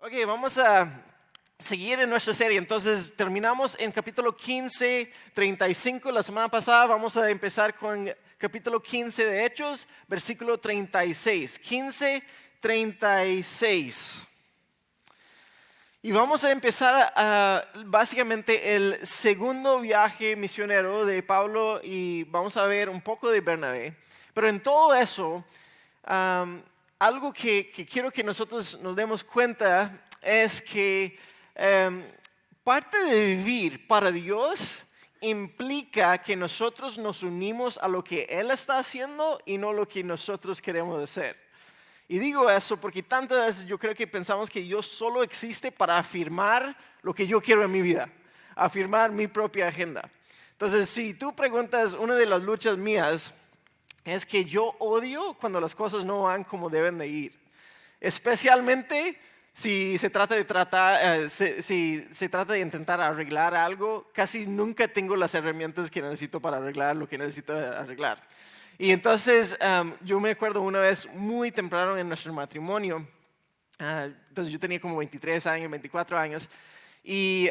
Ok, vamos a seguir en nuestra serie. Entonces, terminamos en capítulo 15, 35. La semana pasada vamos a empezar con capítulo 15 de Hechos, versículo 36. 15, 36. Y vamos a empezar básicamente el segundo viaje misionero de Pablo y vamos a ver un poco de Bernabé. Pero en todo eso, algo que quiero que nosotros nos demos cuenta es que parte de vivir para Dios implica que nosotros nos unimos a lo que Él está haciendo y no lo que nosotros queremos hacer. Y digo eso porque tantas veces yo creo que pensamos que Dios solo existe para afirmar lo que yo quiero en mi vida, afirmar mi propia agenda. Entonces, si tú preguntas, una de las luchas mías es que yo odio cuando las cosas no van como deben de ir. Especialmente si se trata si se trata de intentar arreglar algo, casi nunca tengo las herramientas que necesito para arreglar lo que necesito arreglar. Y entonces yo me acuerdo una vez muy temprano en nuestro matrimonio, entonces yo tenía como 23 años, 24 años, y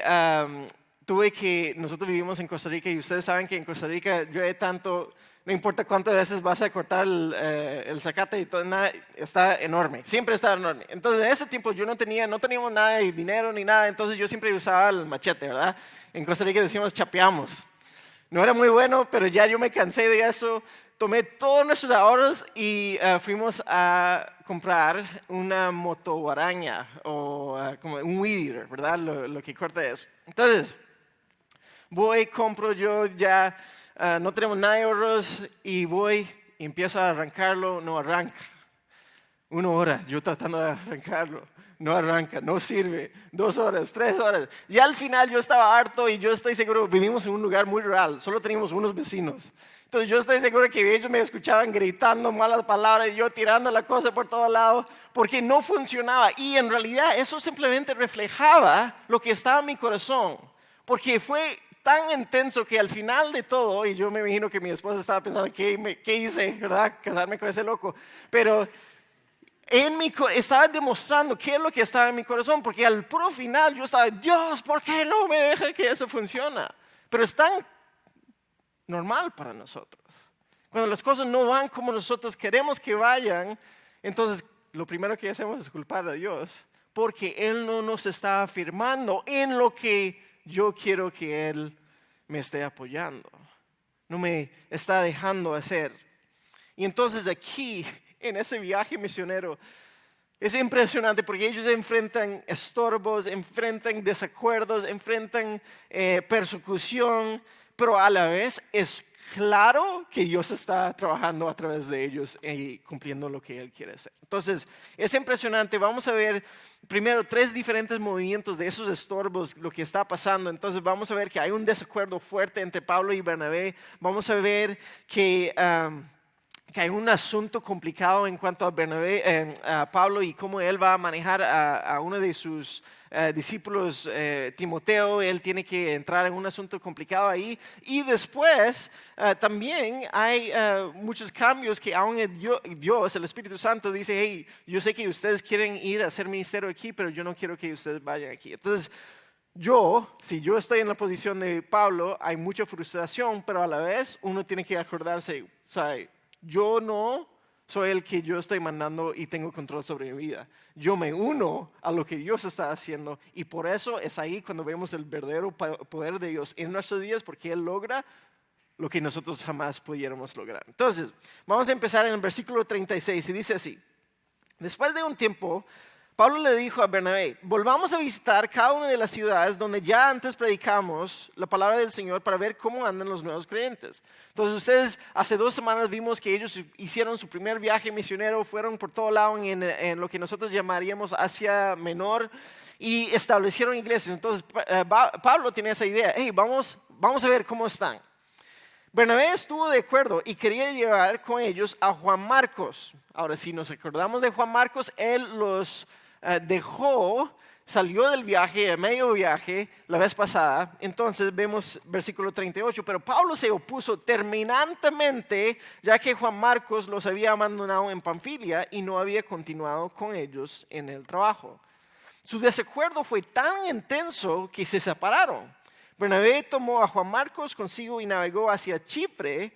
nosotros vivimos en Costa Rica y ustedes saben que en Costa Rica llueve tanto, no importa cuántas veces vas a cortar el zacate y todo, nada, está enorme, siempre está enorme. Entonces en ese tiempo yo no teníamos nada de dinero ni nada, entonces yo siempre usaba el machete, ¿verdad? En Costa Rica decimos chapeamos. No era muy bueno, pero ya yo me cansé de eso. Tomé todos nuestros ahorros y fuimos a comprar una motoguaraña o como un weed eater, ¿verdad? Lo que corta eso. Entonces, compro yo ya, no tenemos nada de ahorros y empiezo a arrancarlo, no arranca. 1 hora, yo tratando de arrancarlo, no arranca, no sirve. 2 horas, 3 horas. Y al final yo estaba harto y yo estoy seguro, vivimos en un lugar muy rural, solo teníamos unos vecinos. Entonces yo estoy seguro que ellos me escuchaban gritando malas palabras y yo tirando la cosa por todos lados porque no funcionaba. Y en realidad eso simplemente reflejaba lo que estaba en mi corazón. Porque fue tan intenso que al final de todo, y yo me imagino que mi esposa estaba pensando, ¿qué hice? ¿Verdad? Casarme con ese loco. Pero estaba demostrando qué es lo que estaba en mi corazón, porque al puro final yo estaba, Dios, ¿por qué no me deja que eso funcione? Pero es tan normal para nosotros. Cuando las cosas no van como nosotros queremos que vayan, entonces lo primero que hacemos es culpar a Dios, porque Él no nos está afirmando en lo que yo quiero que Él me esté apoyando. No me está dejando hacer. Y entonces aquí, en ese viaje misionero, es impresionante porque ellos enfrentan estorbos, enfrentan desacuerdos, enfrentan persecución, pero a la vez es claro que Dios está trabajando a través de ellos y cumpliendo lo que Él quiere hacer. Entonces, es impresionante. Vamos a ver primero 3 diferentes movimientos de esos estorbos, lo que está pasando. Entonces, vamos a ver que hay un desacuerdo fuerte entre Pablo y Bernabé. Vamos a ver que hay un asunto complicado en cuanto a Pablo y cómo él va a manejar a uno de sus discípulos, Timoteo. Él tiene que entrar en un asunto complicado ahí. Y después también hay muchos cambios que aún Dios, el Espíritu Santo, dice, hey, yo sé que ustedes quieren ir a hacer ministerio aquí, pero yo no quiero que ustedes vayan aquí. Entonces, si yo estoy en la posición de Pablo, hay mucha frustración, pero a la vez uno tiene que acordarse, yo no soy el que yo estoy mandando y tengo control sobre mi vida. Yo me uno a lo que Dios está haciendo y por eso es ahí cuando vemos el verdadero poder de Dios en nuestros días, porque Él logra lo que nosotros jamás pudiéramos lograr. Entonces, vamos a empezar en el versículo 36 y dice así: después de un tiempo, Pablo le dijo a Bernabé, volvamos a visitar cada una de las ciudades donde ya antes predicamos la palabra del Señor para ver cómo andan los nuevos creyentes. Entonces ustedes hace 2 semanas vimos que ellos hicieron su primer viaje misionero, fueron por todo lado en lo que nosotros llamaríamos Asia Menor y establecieron iglesias. Entonces Pablo tenía esa idea, hey, vamos a ver cómo están. Bernabé estuvo de acuerdo y quería llevar con ellos a Juan Marcos. Ahora, si nos acordamos de Juan Marcos, él los salió del viaje, a medio viaje, la vez pasada. Entonces vemos versículo 38, pero Pablo se opuso terminantemente, ya que Juan Marcos los había abandonado en Panfilia y no había continuado con ellos en el trabajo. Su desacuerdo fue tan intenso que se separaron. Bernabé tomó a Juan Marcos consigo y navegó hacia Chipre.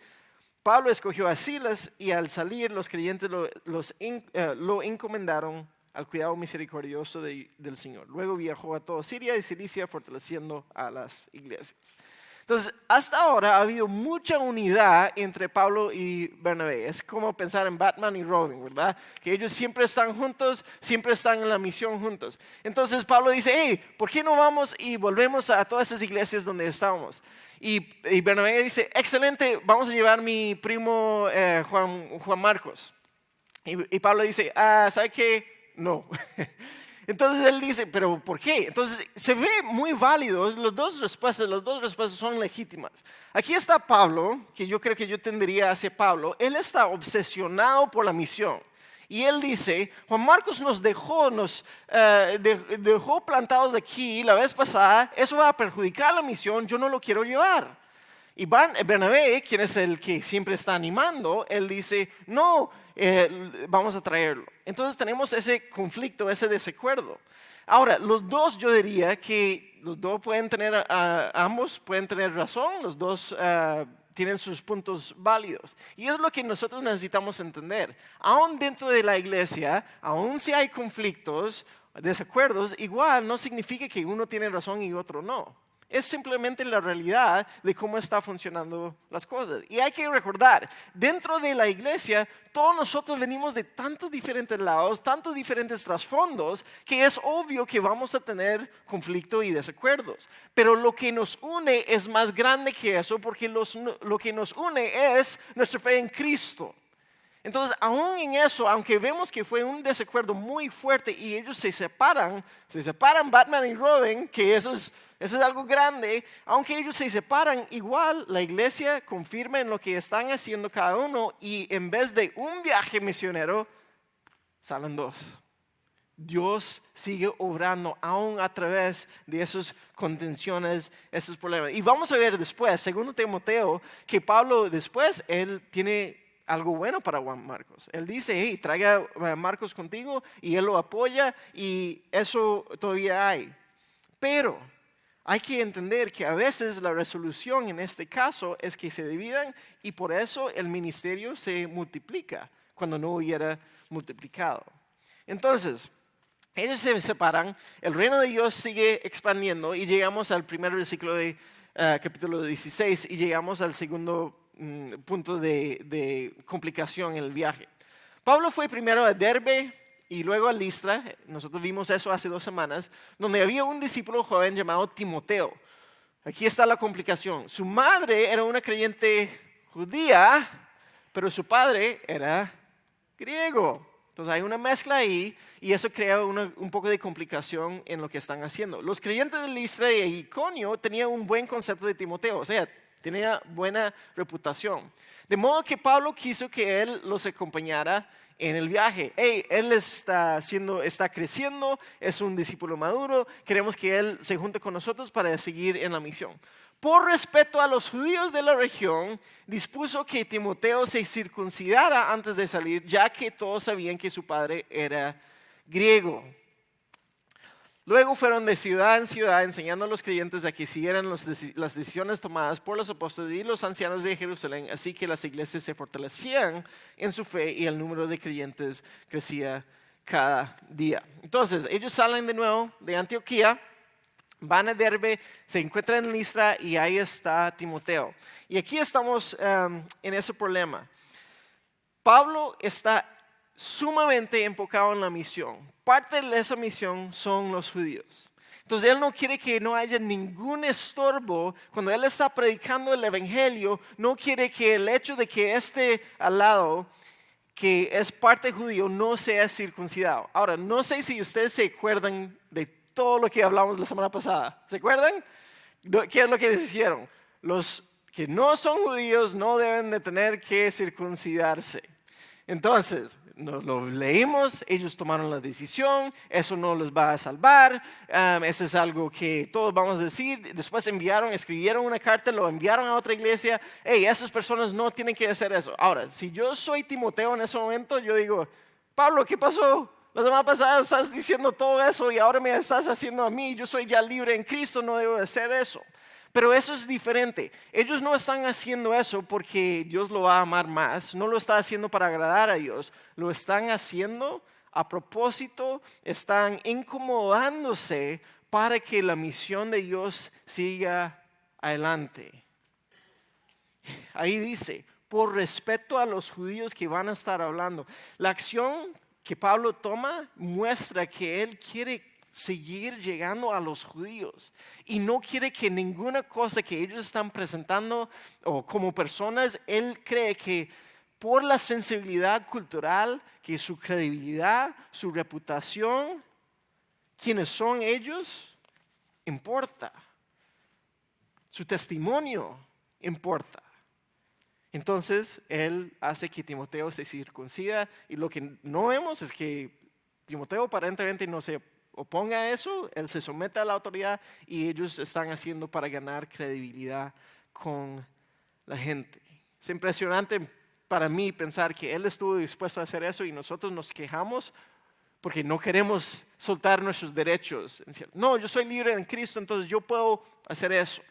Pablo escogió a Silas y al salir los creyentes lo encomendaron al cuidado misericordioso del Señor. Luego viajó a toda Siria y Cilicia fortaleciendo a las iglesias. Entonces, hasta ahora ha habido mucha unidad entre Pablo y Bernabé. Es como pensar en Batman y Robin, ¿verdad? Que ellos siempre están juntos, siempre están en la misión juntos. Entonces Pablo dice, hey, ¿por qué no vamos y volvemos a todas esas iglesias donde estábamos? Y Bernabé dice, excelente, vamos a llevar a mi primo Juan Marcos. Y Pablo dice, ¿sabe qué? No. Entonces él dice, ¿pero por qué? Entonces se ve muy válido, las dos respuestas son legítimas. Aquí está Pablo, que yo creo que yo tendría hacia Pablo, él está obsesionado por la misión. Y él dice, Juan Marcos nos dejó plantados aquí la vez pasada, eso va a perjudicar la misión, yo no lo quiero llevar. Y Bernabé, quien es el que siempre está animando, él dice, no, vamos a traerlo. Entonces tenemos ese conflicto, ese desacuerdo. Ahora, los dos, yo diría que los dos pueden tener, ambos pueden tener razón, los dos tienen sus puntos válidos. Y es lo que nosotros necesitamos entender. Aún dentro de la iglesia, aún si hay conflictos, desacuerdos, igual no significa que uno tiene razón y otro no. Es simplemente la realidad de cómo están funcionando las cosas. Y hay que recordar, dentro de la iglesia, todos nosotros venimos de tantos diferentes lados, tantos diferentes trasfondos, que es obvio que vamos a tener conflicto y desacuerdos. Pero lo que nos une es más grande que eso, porque lo que nos une es nuestra fe en Cristo. Entonces, aún en eso, aunque vemos que fue un desacuerdo muy fuerte y ellos se separan Batman y Robin, que eso es algo grande, aunque ellos se separan, igual la iglesia confirma en lo que están haciendo cada uno y en vez de un viaje misionero, salen dos. Dios sigue obrando aún a través de esas contenciones, esos problemas. Y vamos a ver después, segundo Timoteo, que Pablo después, él tiene algo bueno para Juan Marcos. Él dice, hey, traiga a Marcos contigo y él lo apoya y eso todavía hay. Pero hay que entender que a veces la resolución en este caso es que se dividan y por eso el ministerio se multiplica cuando no hubiera multiplicado. Entonces, ellos se separan, el reino de Dios sigue expandiendo y llegamos al primer versículo de capítulo 16 y llegamos al segundo punto de complicación en el viaje. Pablo fue primero a Derbe y luego a Listra. Nosotros vimos eso hace 2 semanas, donde había un discípulo joven llamado Timoteo. Aquí está la complicación. Su madre era una creyente judía, pero su padre era griego. Entonces hay una mezcla ahí y eso crea un poco de complicación en lo que están haciendo. Los creyentes de Listra y Iconio tenían un buen concepto de Timoteo, o sea, tenía buena reputación. De modo que Pablo quiso que él los acompañara en el viaje. Hey, él está creciendo, es un discípulo maduro, queremos que él se junte con nosotros para seguir en la misión. Por respeto a los judíos de la región, dispuso que Timoteo se circuncidara antes de salir, ya que todos sabían que su padre era griego. Luego fueron de ciudad en ciudad enseñando a los creyentes a que siguieran las decisiones tomadas por los apóstoles y los ancianos de Jerusalén, así que las iglesias se fortalecían en su fe y el número de creyentes crecía cada día. Entonces, ellos salen de nuevo de Antioquía, van a Derbe, se encuentran en Listra y ahí está Timoteo. Y aquí estamos en ese problema. Pablo está sumamente enfocado en la misión. Parte de esa misión son los judíos. Entonces él no quiere que no haya ningún estorbo. Cuando él está predicando el evangelio, no quiere que el hecho de que esté al lado, que es parte judío, no sea circuncidado. Ahora, no sé si ustedes se acuerdan de todo lo que hablamos la semana pasada. ¿Se acuerdan? ¿Qué es lo que dijeron? Los que no son judíos no deben de tener que circuncidarse. Entonces, nos lo leímos, ellos tomaron la decisión, eso no les va a salvar, eso es algo que todos vamos a decir. Después escribieron una carta, lo enviaron a otra iglesia. Hey, esas personas no tienen que hacer eso. Ahora, si yo soy Timoteo en ese momento, yo digo, Pablo, ¿qué pasó? La semana pasada estás diciendo todo eso y ahora me estás haciendo a mí. Yo soy ya libre en Cristo, no debo de hacer eso. Pero eso es diferente. Ellos no están haciendo eso porque Dios lo va a amar más. No lo está haciendo para agradar a Dios. Lo están haciendo a propósito. Están incomodándose para que la misión de Dios siga adelante. Ahí dice, por respeto a los judíos que van a estar hablando. La acción que Pablo toma muestra que él quiere seguir llegando a los judíos y no quiere que ninguna cosa que ellos están presentando o como personas, él cree que por la sensibilidad cultural, que su credibilidad, su reputación, quienes son ellos, importa. Su testimonio importa. Entonces, él hace que Timoteo se circuncida y lo que no vemos es que Timoteo aparentemente no se oponga a eso, él se somete a la autoridad y ellos están haciendo para ganar credibilidad con la gente. Es impresionante para mí pensar que él estuvo dispuesto a hacer eso y nosotros nos quejamos porque no queremos soltar nuestros derechos. No, yo soy libre en Cristo, entonces yo puedo hacer eso.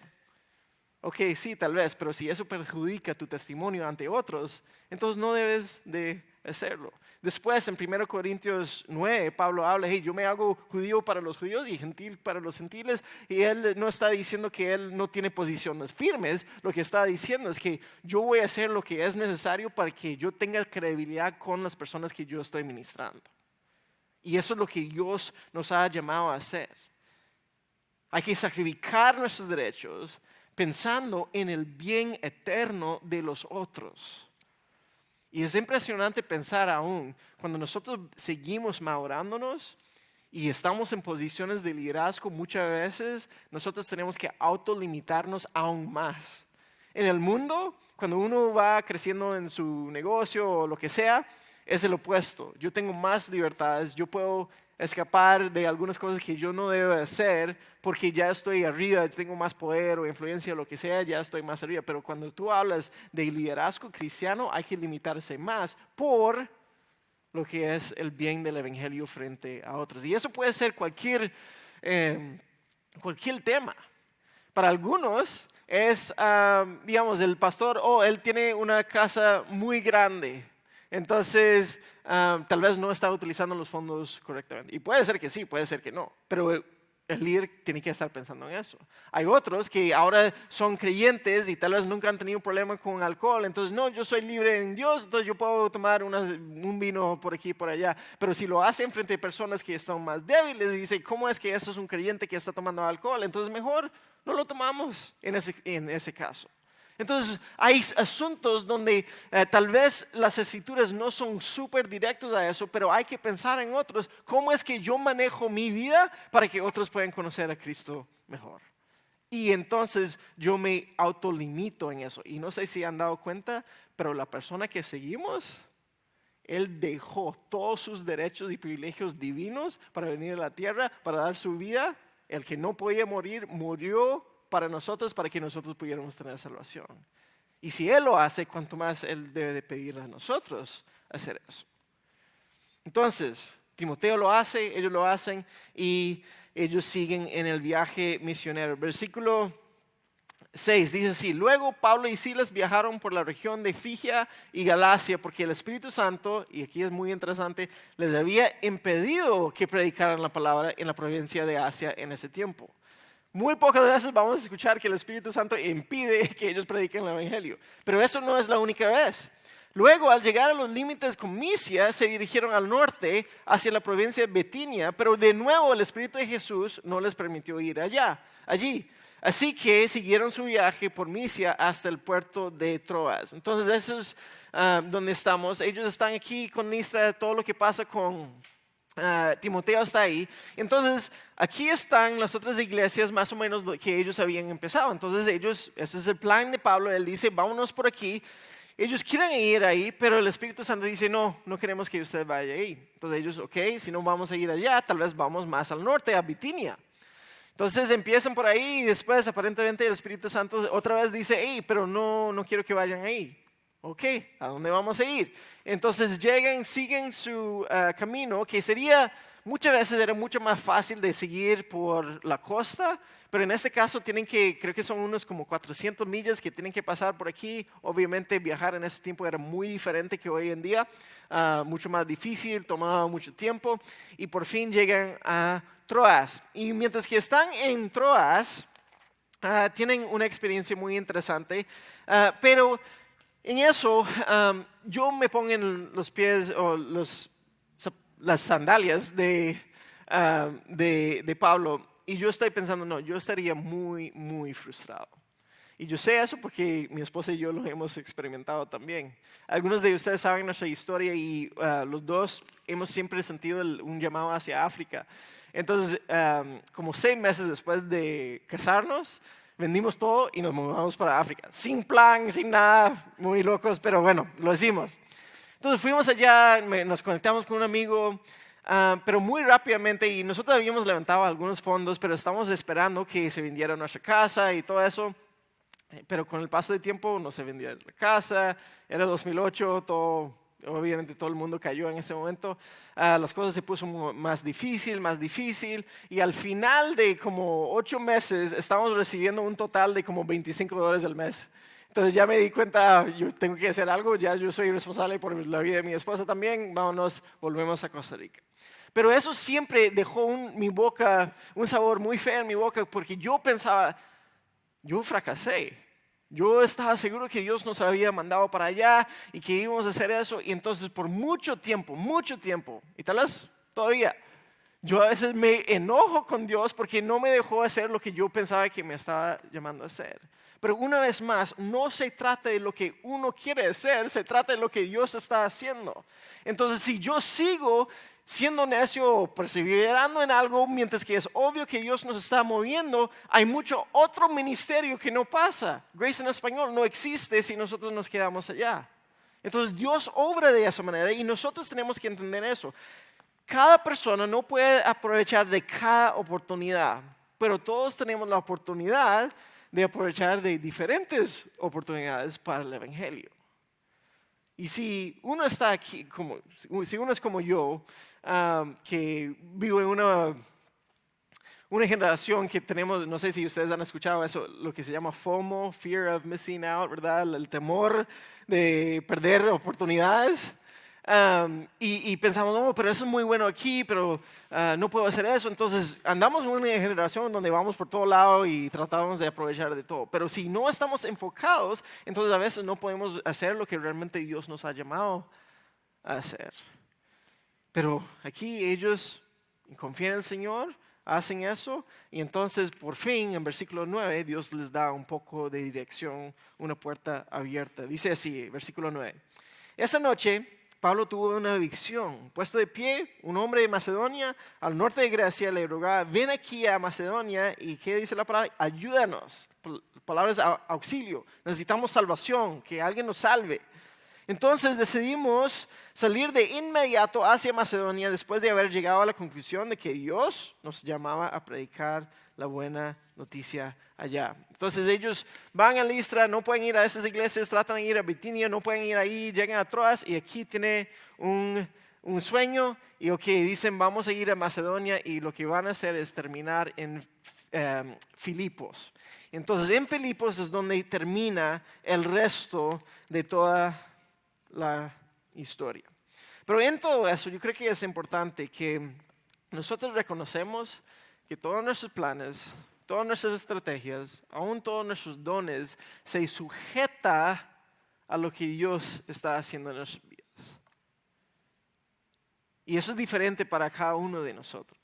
Ok, sí, tal vez, pero si eso perjudica tu testimonio ante otros, entonces no debes de hacerlo. Después, en 1 Corintios 9, Pablo habla, hey, yo me hago judío para los judíos y gentil para los gentiles, y él no está diciendo que él no tiene posiciones firmes, lo que está diciendo es que yo voy a hacer lo que es necesario para que yo tenga credibilidad con las personas que yo estoy ministrando. Y eso es lo que Dios nos ha llamado a hacer. Hay que sacrificar nuestros derechos pensando en el bien eterno de los otros. Y es impresionante pensar aún cuando nosotros seguimos madurándonos y estamos en posiciones de liderazgo, muchas veces nosotros tenemos que autolimitarnos aún más. En el mundo, cuando uno va creciendo en su negocio o lo que sea, es el opuesto. Yo tengo más libertades, yo puedo escapar de algunas cosas que yo no debo hacer porque ya estoy arriba, tengo más poder o influencia o lo que sea, ya estoy más arriba. Pero cuando tú hablas de liderazgo cristiano hay que limitarse más por lo que es el bien del evangelio frente a otros. Y eso puede ser cualquier tema. Para algunos es, digamos, el pastor, él tiene una casa muy grande. Entonces, tal vez no está utilizando los fondos correctamente. Y puede ser que sí, puede ser que no. Pero el líder tiene que estar pensando en eso. Hay otros que ahora son creyentes y tal vez nunca han tenido un problema con alcohol. Entonces, no, yo soy libre en Dios, entonces yo puedo tomar un vino por aquí y por allá. Pero si lo hacen frente a personas que son más débiles y dicen, ¿cómo es que eso es un creyente que está tomando alcohol? Entonces, mejor no lo tomamos en ese caso. Entonces hay asuntos donde tal vez las escrituras no son súper directos a eso, pero hay que pensar en otros. ¿Cómo es que yo manejo mi vida para que otros puedan conocer a Cristo mejor? Y entonces yo me autolimito en eso. Y no sé si han dado cuenta, pero la persona que seguimos, él dejó todos sus derechos y privilegios divinos para venir a la tierra, para dar su vida. El que no podía morir, murió para nosotros, para que nosotros pudiéramos tener salvación. Y si Él lo hace, cuanto más Él debe de pedirle a nosotros hacer eso. Entonces, Timoteo lo hace, ellos lo hacen y ellos siguen en el viaje misionero. Versículo 6 dice así: luego Pablo y Silas viajaron por la región de Frigia y Galacia porque el Espíritu Santo, y aquí es muy interesante, les había impedido que predicaran la palabra en la provincia de Asia en ese tiempo. Muy pocas veces vamos a escuchar que el Espíritu Santo impide que ellos prediquen el Evangelio, pero eso no es la única vez. Luego, al llegar a los límites con Misia, se dirigieron al norte hacia la provincia de Bitinia, pero de nuevo el Espíritu de Jesús no les permitió ir allí. Así que siguieron su viaje por Misia hasta el puerto de Troas. Entonces, eso es donde estamos. Ellos están aquí con Listra, todo lo que pasa con Timoteo está ahí. Entonces aquí están las otras iglesias más o menos que ellos habían empezado. Entonces ese es el plan de Pablo. Él dice, vámonos por aquí. Ellos quieren ir ahí, pero el Espíritu Santo dice, no queremos que usted vaya ahí. Entonces ellos, ok, si no vamos a ir allá, tal vez vamos más al norte, a Bitinia. Entonces empiezan por ahí y después aparentemente el Espíritu Santo otra vez dice, hey, pero no quiero que vayan ahí. Ok, ¿a dónde vamos a ir? Entonces llegan, siguen su camino, que muchas veces era mucho más fácil de seguir por la costa, pero en este caso creo que son unos como 400 millas que tienen que pasar por aquí. Obviamente viajar en ese tiempo era muy diferente que hoy en día, mucho más difícil, tomaba mucho tiempo y por fin llegan a Troas. Y mientras que están en Troas, tienen una experiencia muy interesante, pero en eso yo me pongo en los pies o las sandalias de Pablo y yo estoy pensando, no, yo estaría muy, muy frustrado. Y yo sé eso porque mi esposa y yo lo hemos experimentado también. Algunos de ustedes saben nuestra historia y los dos hemos siempre sentido un llamado hacia África. Entonces, como 6 meses después de casarnos, vendimos todo y nos mudamos para África. Sin plan, sin nada, muy locos, pero bueno, lo hicimos. Entonces fuimos allá, nos conectamos con un amigo, pero muy rápidamente, y nosotros habíamos levantado algunos fondos, pero estamos esperando que se vendiera nuestra casa y todo eso. Pero con el paso del tiempo no se vendía la casa, era 2008, obviamente todo el mundo cayó en ese momento, las cosas se puso más difícil y al final de como 8 meses estamos recibiendo un total de como $25 al mes. Entonces ya me di cuenta, yo tengo que hacer algo, ya yo soy responsable por la vida de mi esposa también, volvemos a Costa Rica. Pero eso siempre dejó mi boca, un sabor muy feo en mi boca porque yo pensaba, yo fracasé. Yo estaba seguro que Dios nos había mandado para allá y que íbamos a hacer eso. Y entonces por mucho tiempo, y tal vez todavía, yo a veces me enojo con Dios porque no me dejó hacer lo que yo pensaba que me estaba llamando a hacer. Pero una vez más, no se trata de lo que uno quiere hacer, se trata de lo que Dios está haciendo. Entonces, si yo sigo siendo necio o perseverando en algo, mientras que es obvio que Dios nos está moviendo, hay mucho otro ministerio que no pasa. Grace en español no existe si nosotros nos quedamos allá. Entonces, Dios obra de esa manera y nosotros tenemos que entender eso. Cada persona no puede aprovechar de cada oportunidad, pero todos tenemos la oportunidad de aprovechar de diferentes oportunidades para el evangelio. Y si uno está aquí, si uno es como yo, que vivo en una generación que tenemos, no sé si ustedes han escuchado eso, lo que se llama FOMO, Fear of Missing Out, ¿verdad? El temor de perder oportunidades. Y pensamos, no, pero eso es muy bueno aquí, pero no puedo hacer eso. Entonces andamos en una generación donde vamos por todo lado y tratamos de aprovechar de todo. Pero si no estamos enfocados, entonces a veces no podemos hacer lo que realmente Dios nos ha llamado a hacer. Pero aquí ellos confían en el Señor, hacen eso y entonces por fin en versículo 9 Dios les da un poco de dirección, una puerta abierta. Dice así, versículo 9. Esa noche Pablo tuvo una visión. Puesto de pie, un hombre de Macedonia, al norte de Grecia, le rogaba, ven aquí a Macedonia. ¿Y qué dice la palabra? Ayúdanos. Palabras auxilio. Necesitamos salvación, que alguien nos salve. Entonces decidimos salir de inmediato hacia Macedonia después de haber llegado a la conclusión de que Dios nos llamaba a predicar la buena noticia allá. Entonces ellos van a Listra, no pueden ir a esas iglesias, tratan de ir a Bitinia, no pueden ir ahí, llegan a Troas y aquí tiene un sueño y dicen vamos a ir a Macedonia y lo que van a hacer es terminar en Filipos. Entonces en Filipos es donde termina el resto de toda la historia. Pero en todo eso yo creo que es importante que nosotros reconocemos que todos nuestros planes, todas nuestras estrategias, aún todos nuestros dones, se sujeta a lo que Dios está haciendo en nuestras vidas. Y eso es diferente para cada uno de nosotros.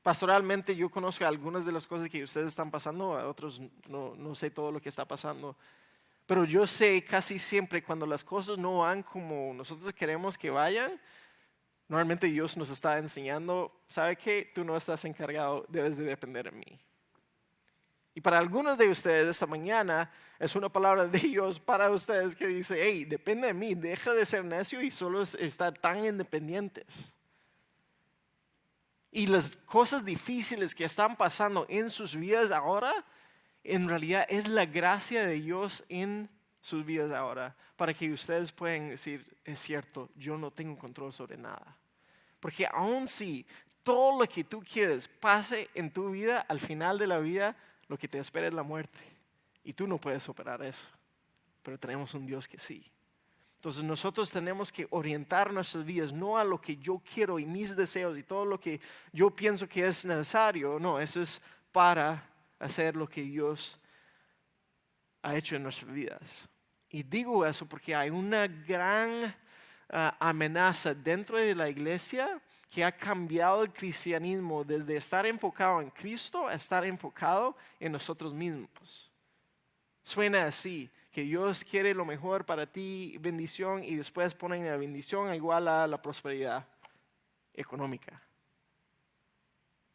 Pastoralmente yo conozco algunas de las cosas que ustedes están pasando, a otros no sé todo lo que está pasando. Pero yo sé casi siempre cuando las cosas no van como nosotros queremos que vayan, normalmente Dios nos está enseñando, ¿sabe qué? Tú no estás encargado, debes de depender de mí. Y para algunos de ustedes esta mañana es una palabra de Dios para ustedes que dice, hey, depende de mí, deja de ser necio y solo estar tan independientes. Y las cosas difíciles que están pasando en sus vidas ahora, en realidad es la gracia de Dios en sus vidas ahora para que ustedes puedan decir, es cierto, yo no tengo control sobre nada. Porque aun si todo lo que tú quieres pase en tu vida, al final de la vida, lo que te espera es la muerte. Y tú no puedes operar eso. Pero tenemos un Dios que sí. Entonces nosotros tenemos que orientar nuestras vidas no a lo que yo quiero y mis deseos y todo lo que yo pienso que es necesario. No, eso es para hacer lo que Dios ha hecho en nuestras vidas. Y digo eso porque hay una gran amenaza dentro de la iglesia que ha cambiado el cristianismo desde estar enfocado en Cristo a estar enfocado en nosotros mismos. Suena así, que Dios quiere lo mejor para ti, bendición, y después ponen la bendición igual a la prosperidad económica.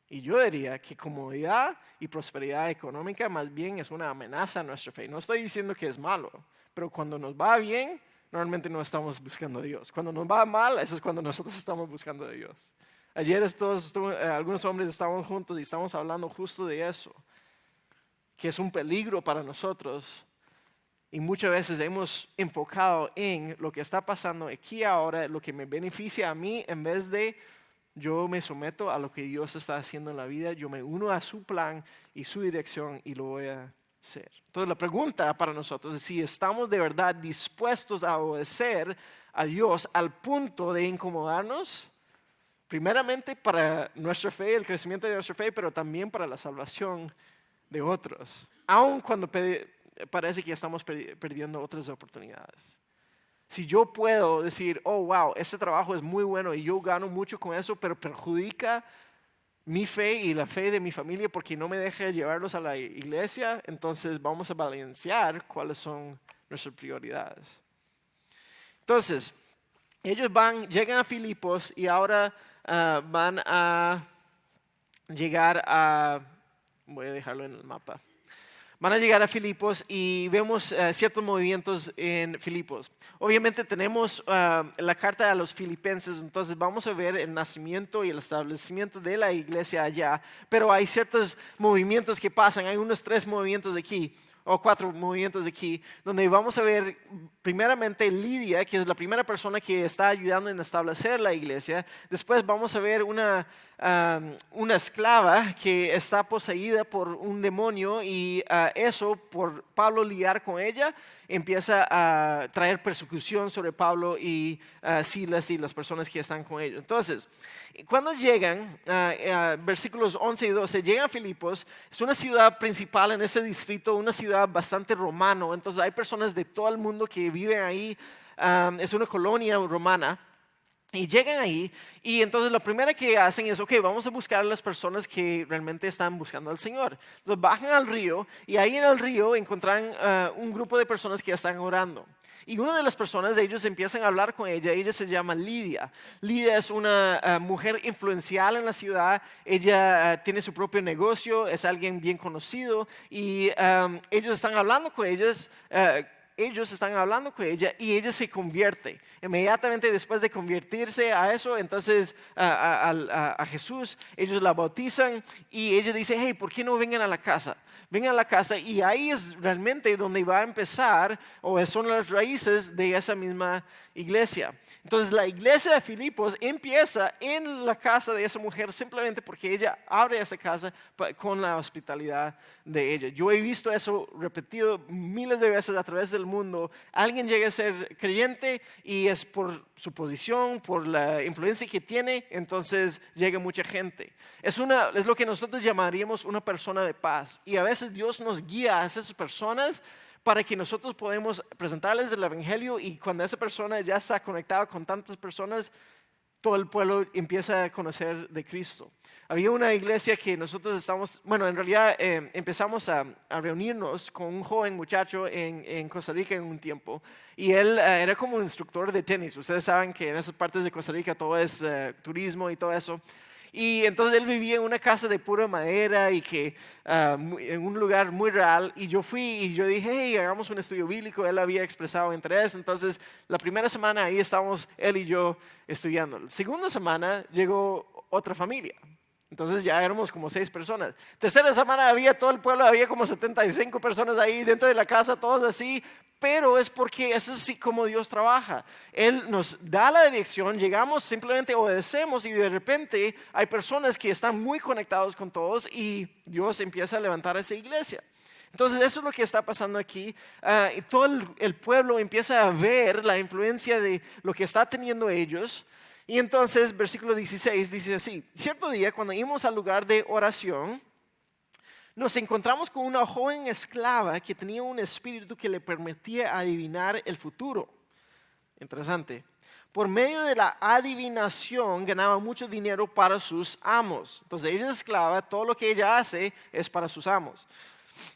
Y yo diría que comodidad y prosperidad económica más bien es una amenaza a nuestra fe. No estoy diciendo que es malo, pero cuando nos va bien, normalmente no estamos buscando a Dios. Cuando nos va mal, eso es cuando nosotros estamos buscando a Dios. Ayer algunos hombres estábamos juntos y estamos hablando justo de eso, que es un peligro para nosotros. Y muchas veces hemos enfocado en lo que está pasando aquí ahora, lo que me beneficia a mí, en vez de yo me someto a lo que Dios está haciendo en la vida, yo me uno a su plan y su dirección y lo voy a hacer. Entonces la pregunta para nosotros es si estamos de verdad dispuestos a obedecer a Dios al punto de incomodarnos, primeramente para nuestra fe, el crecimiento de nuestra fe, pero también para la salvación de otros, aun cuando parece que estamos perdiendo otras oportunidades. Si yo puedo decir, oh wow, este trabajo es muy bueno y yo gano mucho con eso, pero perjudica mi fe y la fe de mi familia porque no me deja llevarlos a la iglesia, entonces vamos a balancear cuáles son nuestras prioridades. Entonces, ellos llegan a Filipos y ahora van a llegar a, voy a dejarlo en el mapa. Van a llegar a Filipos y vemos ciertos movimientos en Filipos. Obviamente tenemos la carta a los filipenses, entonces vamos a ver el nacimiento y el establecimiento de la iglesia allá, pero hay ciertos movimientos que pasan, hay unos 3 movimientos aquí, o 4 movimientos aquí, donde vamos a ver primeramente Lidia, que es la primera persona que está ayudando en establecer la iglesia. Después vamos a ver una esclava que está poseída por un demonio y eso, por Pablo lidiar con ella, empieza a traer persecución sobre Pablo y Silas y las personas que están con ellos. Entonces, cuando llegan, versículos 11 y 12, llegan a Filipos, es una ciudad principal en ese distrito, una ciudad bastante romano, entonces hay personas de todo el mundo que viven ahí, es una colonia romana. Y llegan ahí y entonces lo primero que hacen es, ok, vamos a buscar a las personas que realmente están buscando al Señor. Entonces bajan al río y ahí en el río encuentran un grupo de personas que están orando. Y una de las personas, ellos empiezan a hablar con ella se llama Lidia. Lidia es una mujer influencial en la ciudad, ella tiene su propio negocio, es alguien bien conocido y ellos están hablando con ellos. Ellos están hablando con ella y ella se convierte. Inmediatamente después de convertirse a eso, entonces a Jesús, ellos la bautizan y ella dice, hey, ¿por qué no vengan a la casa? Vengan a la casa y ahí es realmente donde va a empezar o son las raíces de esa misma iglesia. Entonces la iglesia de Filipos empieza en la casa de esa mujer simplemente porque ella abre esa casa con la hospitalidad de ella. Yo he visto eso repetido miles de veces a través del mundo. Alguien llega a ser creyente y es por su posición, por la influencia que tiene, entonces llega mucha gente. Es lo que nosotros llamaríamos una persona de paz. Y a veces Dios nos guía a esas personas para que nosotros podamos presentarles el evangelio y cuando esa persona ya está conectada con tantas personas, todo el pueblo empieza a conocer de Cristo. Había una iglesia que nosotros en realidad empezamos a reunirnos con un joven muchacho en Costa Rica en un tiempo y él era como un instructor de tenis. Ustedes saben que en esas partes de Costa Rica todo es turismo y todo eso. Y entonces él vivía en una casa de pura madera y que en un lugar muy real. Y yo fui y yo dije, hey, hagamos un estudio bíblico. Él había expresado interés. Entonces la primera semana ahí estábamos él y yo estudiando. La segunda semana llegó otra familia. Entonces ya éramos como 6 personas. Tercera semana había todo el pueblo, había como 75 personas ahí dentro de la casa, todos así. Pero es porque eso es así como Dios trabaja. Él nos da la dirección, llegamos, simplemente obedecemos y de repente hay personas que están muy conectados con todos y Dios empieza a levantar esa iglesia. Entonces eso es lo que está pasando aquí. Y todo el pueblo empieza a ver la influencia de lo que está teniendo ellos. Y entonces versículo 16 dice así: cierto día cuando íbamos al lugar de oración, nos encontramos con una joven esclava que tenía un espíritu que le permitía adivinar el futuro. Interesante. Por medio de la adivinación ganaba mucho dinero para sus amos. Entonces ella es esclava, todo lo que ella hace es para sus amos.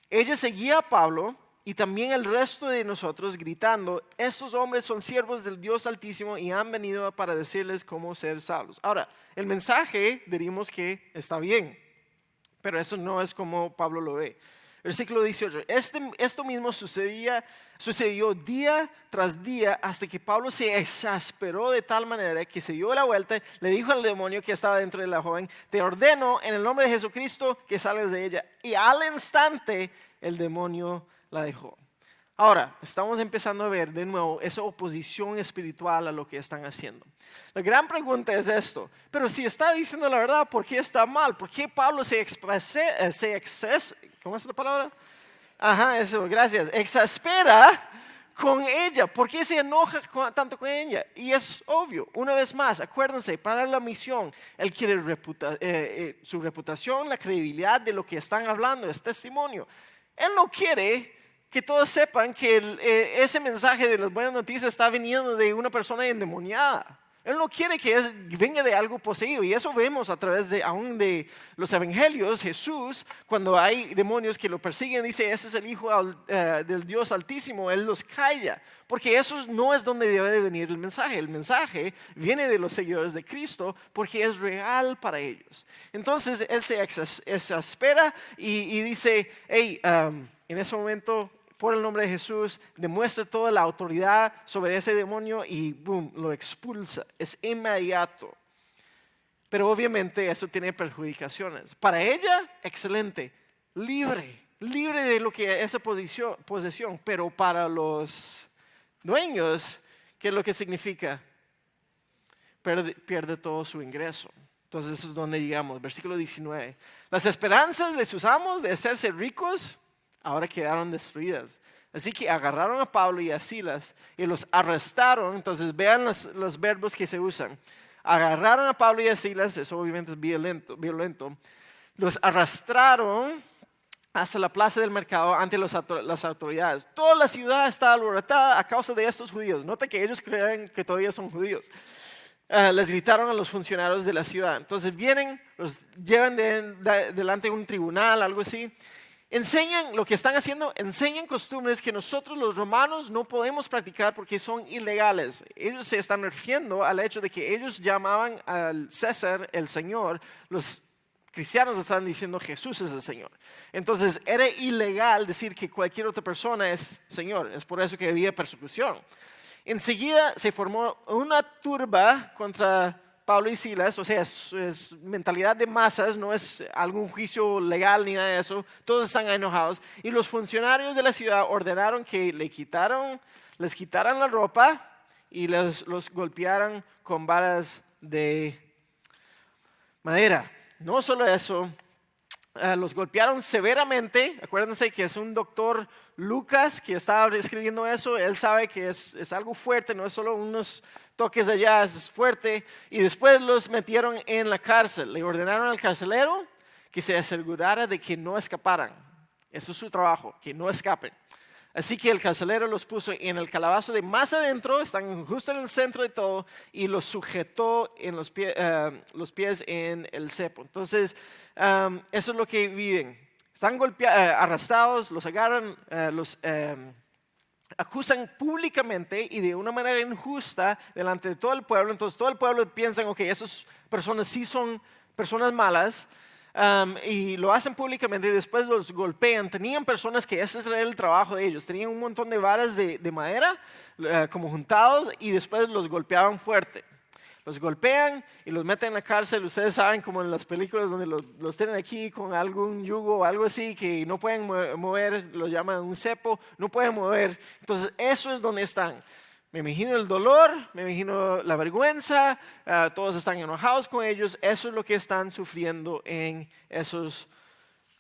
Ella seguía a Pablo y también el resto de nosotros gritando: estos hombres son siervos del Dios Altísimo y han venido para decirles cómo ser salvos. Ahora, el mensaje diríamos que está bien, pero eso no es como Pablo lo ve. Versículo 18. Esto mismo sucedió día tras día hasta que Pablo se exasperó de tal manera que se dio la vuelta, le dijo al demonio que estaba dentro de la joven: te ordeno en el nombre de Jesucristo que salgas de ella. Y al instante el demonio la dejó. Ahora, estamos empezando a ver de nuevo esa oposición espiritual a lo que están haciendo. La gran pregunta es esto: pero si está diciendo la verdad, ¿por qué está mal? ¿Por qué Pablo ¿cómo es la palabra? Ajá, eso, gracias. Exaspera con ella. ¿Por qué se enoja tanto con ella? Y es obvio, una vez más, acuérdense, para la misión, él quiere su reputación, la credibilidad de lo que están hablando, es testimonio. Él no quiere que todos sepan que ese mensaje de las buenas noticias está viniendo de una persona endemoniada. Él no quiere que venga de algo poseído, y eso vemos a través aún de los evangelios. Jesús, cuando hay demonios que lo persiguen, dice: ese es el Hijo del Dios Altísimo. Él los calla, porque eso no es donde debe de venir el mensaje. El mensaje viene de los seguidores de Cristo porque es real para ellos. Entonces él se exaspera y dice: hey, en ese momento, por el nombre de Jesús, demuestra toda la autoridad sobre ese demonio y boom, lo expulsa. Es inmediato. Pero obviamente eso tiene perjudicaciones. Para ella, excelente, libre de lo que esa posesión. Pero para los dueños, ¿qué es lo que significa? Pierde todo su ingreso. Entonces eso es donde llegamos. Versículo 19. Las esperanzas de sus amos de hacerse ricos ahora quedaron destruidas. Así que agarraron a Pablo y a Silas y los arrestaron. Entonces vean los verbos que se usan. Agarraron a Pablo y a Silas, eso obviamente es violento. Los arrastraron hasta la plaza del mercado ante las autoridades. Toda la ciudad estaba alborotada a causa de estos judíos. Nota que ellos creen que todavía son judíos. Les gritaron a los funcionarios de la ciudad. Entonces vienen, los llevan delante de un tribunal, algo así. Enseñan lo que están haciendo, enseñan costumbres que nosotros los romanos no podemos practicar porque son ilegales. Ellos se están refiriendo al hecho de que ellos llamaban al César el Señor. Los cristianos están diciendo Jesús es el Señor. Entonces era ilegal decir que cualquier otra persona es Señor. Es por eso que había persecución. Enseguida se formó una turba contra Pablo y Silas. O sea, es mentalidad de masas, no es algún juicio legal ni nada de eso. Todos están enojados y los funcionarios de la ciudad ordenaron que les quitaran la ropa y los golpearan con varas de madera. No solo eso, los golpearon severamente. Acuérdense que es un doctor, Lucas, que estaba escribiendo eso. Él sabe que es algo fuerte, no es solo unos toques allá, es fuerte. Y después los metieron en la cárcel. Le ordenaron al carcelero que se asegurara de que no escaparan. Eso es su trabajo, que no escapen. Así que el carcelero los puso en el calabozo de más adentro, están justo en el centro de todo, y los sujetó en los pies en el cepo. Entonces, eso es lo que viven. Están arrestados, los agarran, los acusan públicamente y de una manera injusta delante de todo el pueblo. Entonces todo el pueblo piensa: ok, esas personas sí son personas malas. Y lo hacen públicamente y después los golpean. Tenían personas que ese era el trabajo de ellos. Tenían un montón de varas de madera como juntados y después los golpeaban fuerte. los golpean y los meten en la cárcel. Ustedes saben, como en las películas donde los tienen aquí con algún yugo o algo así que no pueden mover, lo llaman un cepo, no pueden mover. Entonces eso es donde están. Me imagino el dolor, me imagino la vergüenza, todos están enojados con ellos. Eso es lo que están sufriendo en esos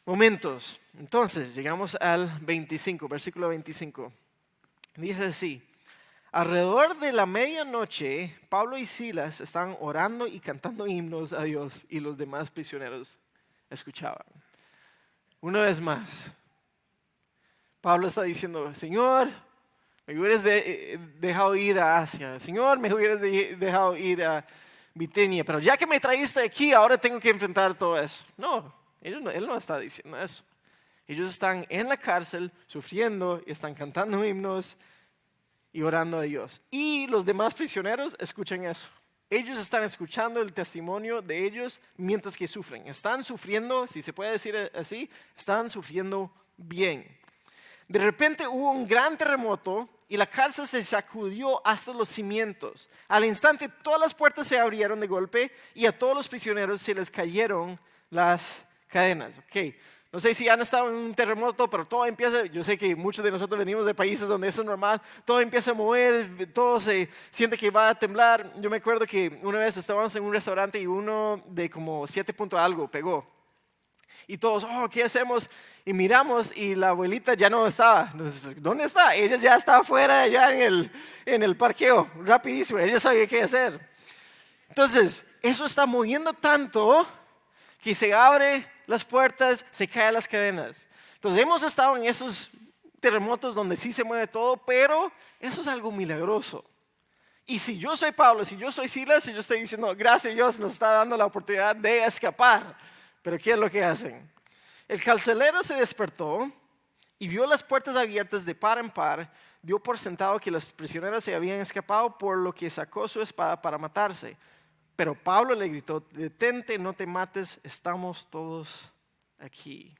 momentos. Entonces llegamos al 25, versículo 25. Dice así: alrededor de la medianoche, Pablo y Silas estaban orando y cantando himnos a Dios, y los demás prisioneros escuchaban. Una vez más, Pablo está diciendo: Señor, me hubieras dejado ir a Asia. Señor, me hubieras dejado ir a Bitinia. Pero ya que me traíste aquí, ahora tengo que enfrentar todo eso. No, él no está diciendo eso. Ellos están en la cárcel, sufriendo, y están cantando himnos y orando a Dios. Y los demás prisioneros escuchan eso. Ellos están escuchando el testimonio de ellos mientras que sufren. Están sufriendo, si se puede decir así, están sufriendo bien. De repente hubo un gran terremoto y la cárcel se sacudió hasta los cimientos. Al instante todas las puertas se abrieron de golpe y a todos los prisioneros se les cayeron las cadenas. Okay. No sé si han estado en un terremoto, pero todo empieza, yo sé que muchos de nosotros venimos de países donde eso es normal, todo empieza a mover, todo se siente que va a temblar. Yo me acuerdo que una vez estábamos en un restaurante y uno de como 7 punto algo pegó. Y todos, ¿qué hacemos? Y miramos y la abuelita ya no estaba. Entonces, ¿dónde está? Ella ya estaba afuera, ya en el parqueo, rapidísimo, ella sabía qué hacer. Entonces, eso está moviendo tanto que se abre las puertas, se caen las cadenas. Entonces hemos estado en esos terremotos donde sí se mueve todo, pero eso es algo milagroso. Y si yo soy Pablo, si yo soy Silas, yo estoy diciendo, gracias a Dios nos está dando la oportunidad de escapar. Pero ¿qué es lo que hacen? El carcelero se despertó y vio las puertas abiertas de par en par, dio por sentado que los prisioneros se habían escapado, por lo que sacó su espada para matarse. Pero Pablo le gritó: detente, no te mates, estamos todos aquí.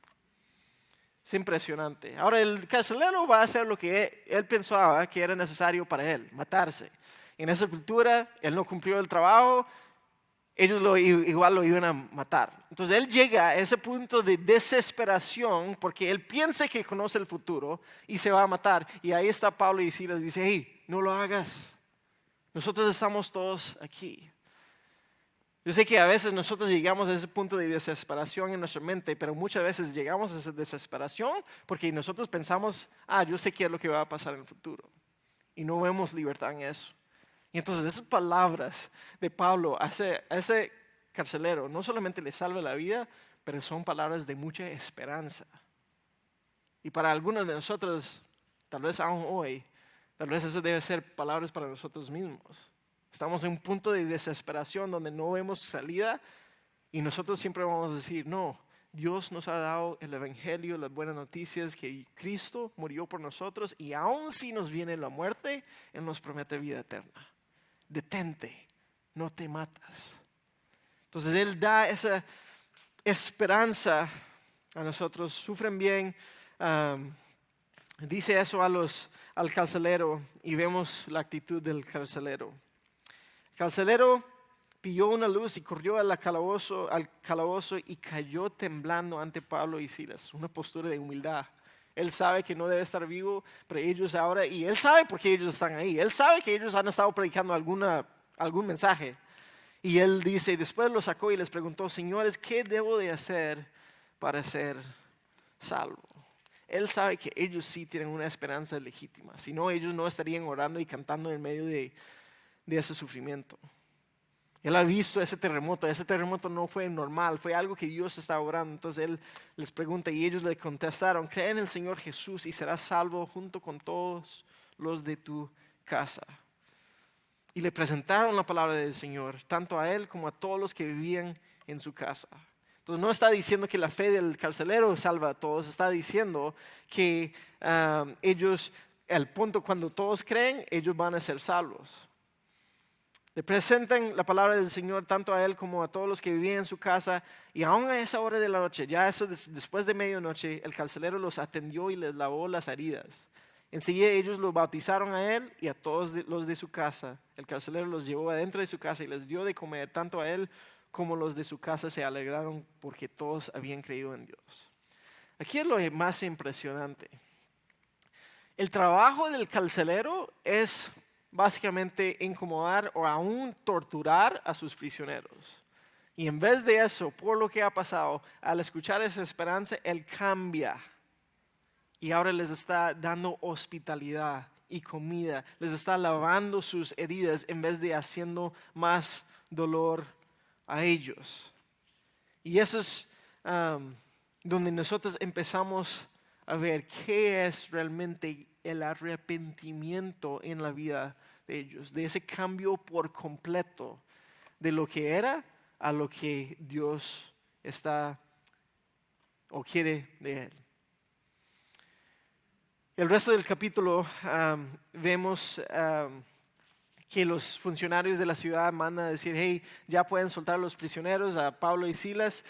Es impresionante. Ahora el carcelero va a hacer lo que él pensaba que era necesario para él, matarse. En esa cultura, él no cumplió el trabajo, ellos igual lo iban a matar. Entonces él llega a ese punto de desesperación porque él piensa que conoce el futuro y se va a matar. Y ahí está Pablo y Silas, dice: hey, no lo hagas. Nosotros estamos todos aquí. Yo sé que a veces nosotros llegamos a ese punto de desesperación en nuestra mente, pero muchas veces llegamos a esa desesperación porque nosotros pensamos, yo sé qué es lo que va a pasar en el futuro. Y no vemos libertad en eso. Y entonces esas palabras de Pablo a ese carcelero no solamente le salva la vida, pero son palabras de mucha esperanza. Y para algunos de nosotros, tal vez aún hoy, tal vez eso debe ser palabras para nosotros mismos. Estamos en un punto de desesperación donde no vemos salida y nosotros siempre vamos a decir: no, Dios nos ha dado el evangelio, las buenas noticias, que Cristo murió por nosotros y aun si nos viene la muerte, Él nos promete vida eterna. Detente, no te matas. Entonces Él da esa esperanza a nosotros. Sufren bien. Dice eso al carcelero y vemos la actitud del carcelero. El carcelero pilló una luz y corrió al calabozo y cayó temblando ante Pablo y Silas. Una postura de humildad. Él sabe que no debe estar vivo, pero ellos ahora, y él sabe por qué ellos están ahí. Él sabe que ellos han estado predicando algún mensaje. Y él dice, y después lo sacó y les preguntó: señores, ¿qué debo de hacer para ser salvo? Él sabe que ellos sí tienen una esperanza legítima. Si no, ellos no estarían orando y cantando en medio de ese sufrimiento. Él ha visto ese terremoto no fue normal, fue algo que Dios estaba orando. Entonces él les pregunta y ellos le contestaron: cree en el Señor Jesús y serás salvo junto con todos los de tu casa. Y le presentaron la palabra del Señor, tanto a él como a todos los que vivían en su casa. Entonces no está diciendo que la fe del carcelero salva a todos, está diciendo que ellos, al punto cuando todos creen, ellos van a ser salvos. Le presentan la palabra del Señor tanto a él como a todos los que vivían en su casa, y aún a esa hora de la noche, ya eso después de medianoche, el carcelero los atendió y les lavó las heridas. Enseguida ellos lo bautizaron a él y a todos los de su casa. El carcelero los llevó adentro de su casa y les dio de comer. Tanto a él como los de su casa se alegraron porque todos habían creído en Dios. Aquí es lo más impresionante. El trabajo del carcelero es básicamente incomodar o aún torturar a sus prisioneros. Y en vez de eso, por lo que ha pasado, al escuchar esa esperanza, él cambia. Y ahora les está dando hospitalidad y comida. Les está lavando sus heridas en vez de haciendo más dolor a ellos. Y eso es donde nosotros empezamos a ver qué es realmente el arrepentimiento en la vida de ellos. De ese cambio por completo de lo que era a lo que Dios está o quiere de él. El resto del capítulo vemos que los funcionarios de la ciudad mandan a decir, hey, ya pueden soltar a los prisioneros, a Pablo y Silas,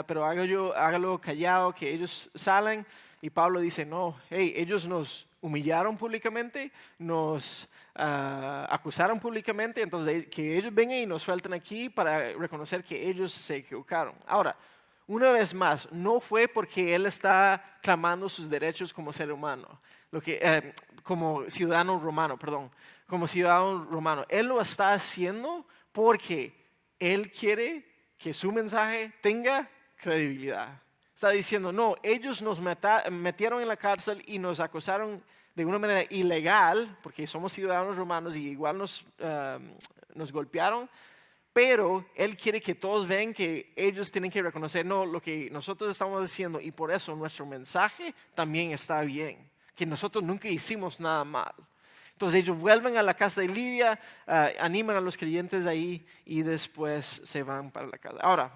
pero hágalo callado, que ellos salen. Y Pablo dice, no, hey, ellos nos humillaron públicamente, nos acusaron públicamente, entonces que ellos vengan y nos suelten aquí para reconocer que ellos se equivocaron. Ahora, una vez más, no fue porque él está clamando sus derechos como ser humano, como ciudadano romano, Él lo está haciendo porque él quiere que su mensaje tenga credibilidad. Está diciendo, no, ellos nos metieron en la cárcel y nos acusaron de una manera ilegal, porque somos ciudadanos romanos y igual nos golpearon, pero él quiere que todos vean que ellos tienen que reconocer, no, lo que nosotros estamos diciendo, y por eso nuestro mensaje también está bien, que nosotros nunca hicimos nada mal. Entonces ellos vuelven a la casa de Lidia, animan a los creyentes ahí y después se van para la casa. Ahora,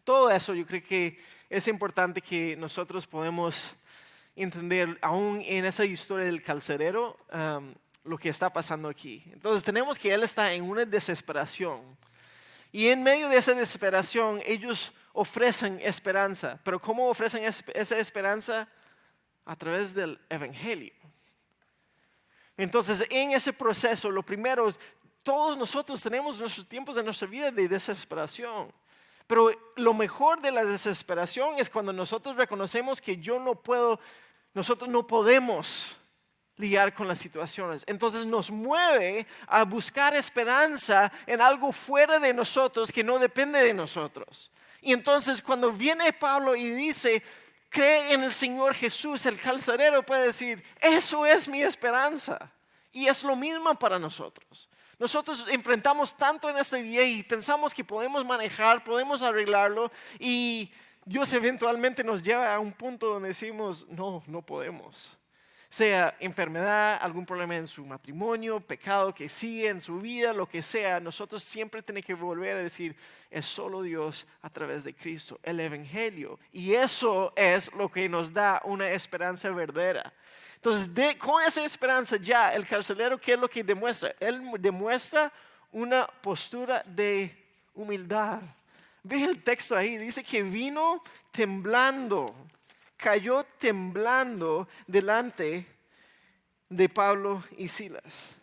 todo eso yo creo que es importante que nosotros podemos entender, aún en esa historia del carcelero, lo que está pasando aquí. Entonces tenemos que él está en una desesperación. Y en medio de esa desesperación, ellos ofrecen esperanza. Pero ¿cómo ofrecen esa esperanza? A través del evangelio. Entonces, en ese proceso, lo primero, todos nosotros tenemos nuestros tiempos de nuestra vida de desesperación. Pero lo mejor de la desesperación es cuando nosotros reconocemos que nosotros no podemos lidiar con las situaciones. Entonces nos mueve a buscar esperanza en algo fuera de nosotros que no depende de nosotros. Y entonces cuando viene Pablo y dice, cree en el Señor Jesús, el carcelero puede decir, eso es mi esperanza. Y es lo mismo para nosotros. Nosotros enfrentamos tanto en este día y pensamos que podemos manejar, podemos arreglarlo, y Dios eventualmente nos lleva a un punto donde decimos, no podemos. Sea enfermedad, algún problema en su matrimonio, pecado que sigue en su vida, lo que sea, nosotros siempre tenemos que volver a decir, es solo Dios a través de Cristo, el evangelio. Y eso es lo que nos da una esperanza verdadera. Entonces, con esa esperanza ya, el carcelero, ¿qué es lo que demuestra? Él demuestra una postura de humildad. Ve el texto ahí, dice que vino temblando, cayó temblando delante de Pablo y Silas.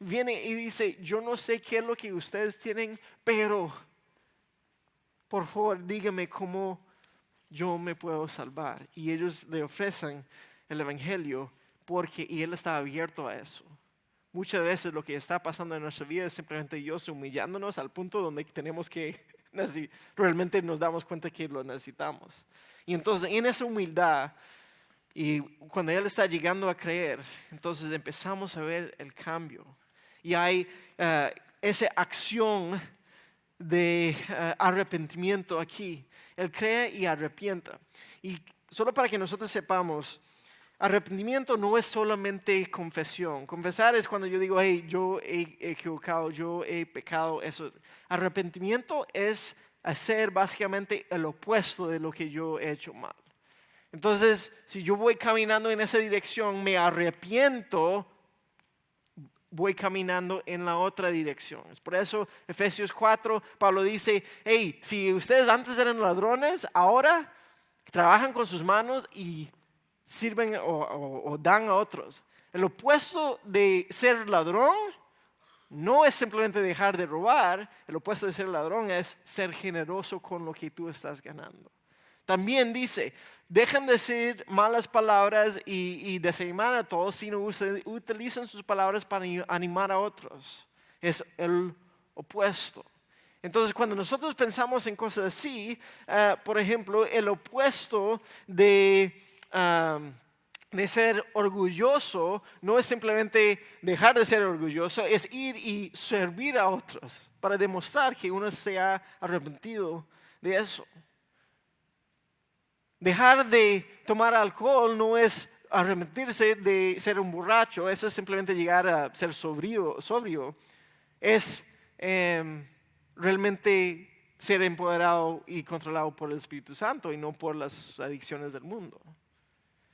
Viene y dice, yo no sé qué es lo que ustedes tienen, pero por favor dígame cómo yo me puedo salvar. Y ellos le ofrecen el evangelio y él está abierto a eso. Muchas veces lo que está pasando en nuestra vida es simplemente Dios humillándonos al punto donde tenemos que realmente nos damos cuenta que lo necesitamos. Y entonces en esa humildad, y cuando él está llegando a creer, entonces empezamos a ver el cambio. Y hay esa acción de arrepentimiento aquí. Él cree y arrepienta. Y solo para que nosotros sepamos, arrepentimiento no es solamente confesión. Confesar es cuando yo digo, hey, yo he equivocado, yo he pecado. Eso. Arrepentimiento es hacer básicamente el opuesto de lo que yo he hecho mal. Entonces, si yo voy caminando en esa dirección, me arrepiento, voy caminando en la otra dirección. Es por eso Efesios 4, Pablo dice, hey, si ustedes antes eran ladrones, ahora trabajan con sus manos y sirven o dan a otros. El opuesto de ser ladrón no es simplemente dejar de robar. El opuesto de ser ladrón es ser generoso con lo que tú estás ganando. También dice, dejen de decir malas palabras y desanimar a todos, sino utilicen sus palabras para animar a otros. Es el opuesto. Entonces, cuando nosotros pensamos en cosas así, por ejemplo, el opuesto de ser orgulloso no es simplemente dejar de ser orgulloso, es ir y servir a otros para demostrar que uno se ha arrepentido de eso. Dejar de tomar alcohol no es arrepentirse de ser un borracho, eso es simplemente llegar a ser sobrio. Es realmente ser empoderado y controlado por el Espíritu Santo y no por las adicciones del mundo.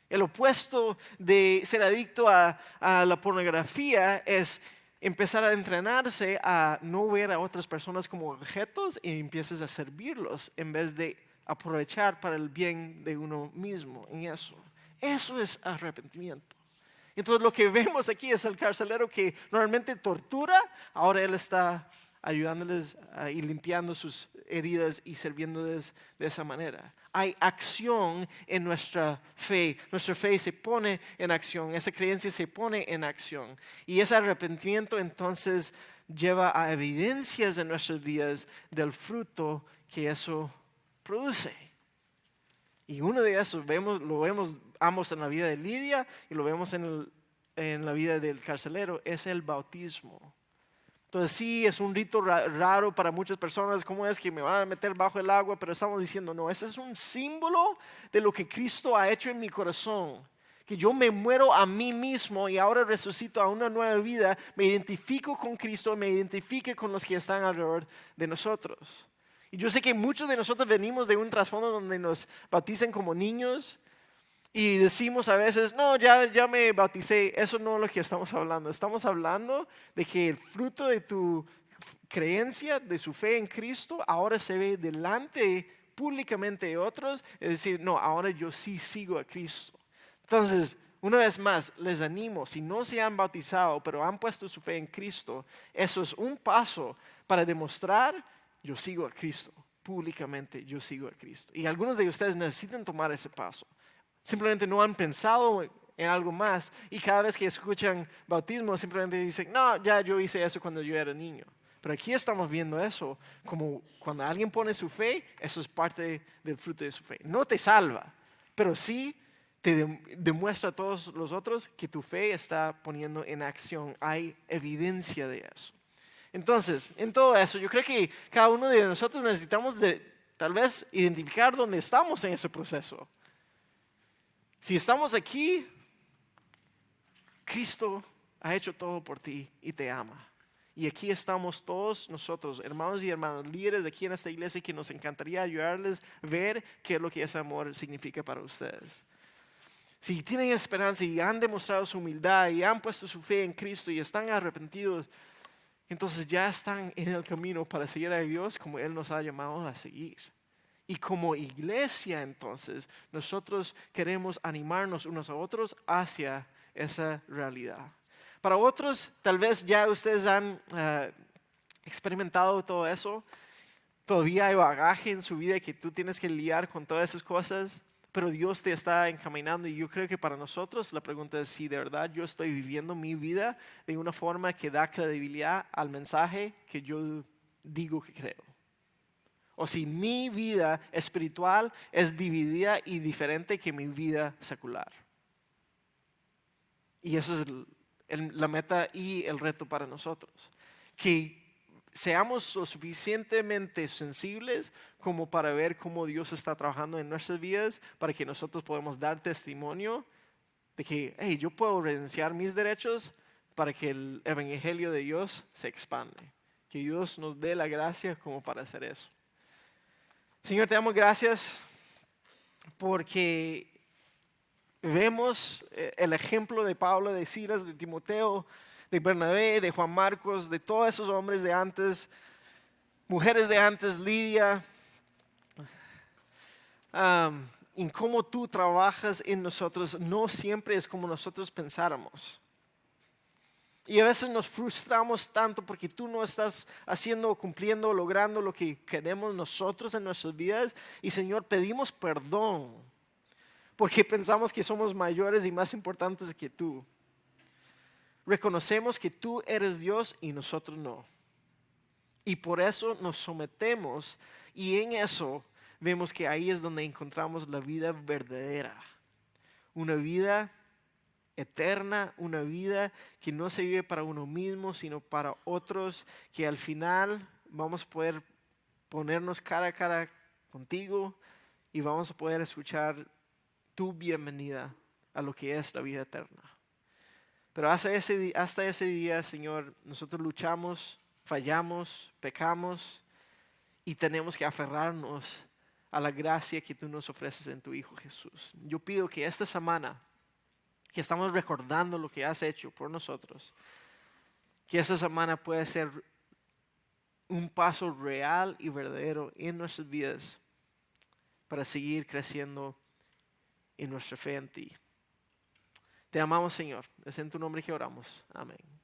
El opuesto de ser adicto a la pornografía es empezar a entrenarse a no ver a otras personas como objetos y empieces a servirlos en vez de aprovechar para el bien de uno mismo en eso. Eso es arrepentimiento. Entonces lo que vemos aquí es el carcelero que normalmente tortura, ahora él está ayudándoles y limpiando sus heridas y sirviéndoles de esa manera. Hay acción en nuestra fe se pone en acción, esa creencia se pone en acción y ese arrepentimiento entonces lleva a evidencias en nuestras vidas del fruto que eso produce. Y uno de esos lo vemos ambos en la vida de Lidia y lo vemos en la vida del carcelero, es el bautismo. Entonces sí, es un rito raro para muchas personas, ¿cómo es que me van a meter bajo el agua? Pero estamos diciendo, no, ese es un símbolo de lo que Cristo ha hecho en mi corazón. Que yo me muero a mí mismo y ahora resucito a una nueva vida, me identifico con Cristo, me identifico con los que están alrededor de nosotros. Y yo sé que muchos de nosotros venimos de un trasfondo donde nos bautizan como niños y decimos a veces, no, ya me bauticé. Eso no es lo que estamos hablando. Estamos hablando de que el fruto de tu creencia, de su fe en Cristo, ahora se ve delante públicamente de otros. Es decir, no, ahora yo sí sigo a Cristo. Entonces, una vez más, les animo, si no se han bautizado, pero han puesto su fe en Cristo, eso es un paso para demostrar yo sigo a Cristo, públicamente yo sigo a Cristo. Y algunos de ustedes necesitan tomar ese paso. Simplemente no han pensado en algo más y cada vez que escuchan bautismo simplemente dicen, no, ya yo hice eso cuando yo era niño. Pero aquí estamos viendo eso como cuando alguien pone su fe, eso es parte del fruto de su fe. No te salva, pero sí te demuestra a todos los otros que tu fe está poniendo en acción. Hay evidencia de eso. Entonces, en todo eso, yo creo que cada uno de nosotros necesitamos tal vez identificar dónde estamos en ese proceso. Si estamos aquí, Cristo ha hecho todo por ti y te ama. Y aquí estamos todos nosotros, hermanos y hermanas, líderes aquí en esta iglesia, que nos encantaría ayudarles a ver qué es lo que ese amor significa para ustedes. Si tienen esperanza y han demostrado su humildad y han puesto su fe en Cristo y están arrepentidos, entonces ya están en el camino para seguir a Dios como Él nos ha llamado a seguir. Y como iglesia entonces nosotros queremos animarnos unos a otros hacia esa realidad. Para otros tal vez ya ustedes han experimentado todo eso. Todavía hay bagaje en su vida que tú tienes que lidiar con todas esas cosas. Pero Dios te está encaminando y yo creo que para nosotros la pregunta es si de verdad yo estoy viviendo mi vida de una forma que da credibilidad al mensaje que yo digo que creo. O si mi vida espiritual es dividida y diferente que mi vida secular. Y eso es la meta y el reto para nosotros. Que seamos lo suficientemente sensibles como para ver cómo Dios está trabajando en nuestras vidas, para que nosotros podamos dar testimonio de que hey, yo puedo renunciar mis derechos para que el evangelio de Dios se expande. Que Dios nos dé la gracia como para hacer eso. Señor, te damos gracias porque vemos el ejemplo de Pablo, de Silas, de Timoteo, de Bernabé, de Juan Marcos, de todos esos hombres de antes, mujeres de antes, Lidia. en cómo tú trabajas en nosotros no siempre es como nosotros pensáramos. Y a veces nos frustramos tanto porque tú no estás haciendo, cumpliendo, logrando lo que queremos nosotros en nuestras vidas. Y Señor, pedimos perdón porque pensamos que somos mayores y más importantes que tú. Reconocemos que tú eres Dios y nosotros no. Y por eso nos sometemos y en eso vemos que ahí es donde encontramos la vida verdadera. Una vida eterna, una vida que no se vive para uno mismo, sino para otros, que al final vamos a poder ponernos cara a cara contigo y vamos a poder escuchar tu bienvenida a lo que es la vida eterna. Pero hasta ese día, Señor, nosotros luchamos, fallamos, pecamos y tenemos que aferrarnos a la gracia que tú nos ofreces en tu Hijo Jesús. Yo pido que esta semana, que estamos recordando lo que has hecho por nosotros, que esta semana pueda ser un paso real y verdadero en nuestras vidas para seguir creciendo en nuestra fe en ti. Te amamos, Señor. Es en tu nombre que oramos. Amén.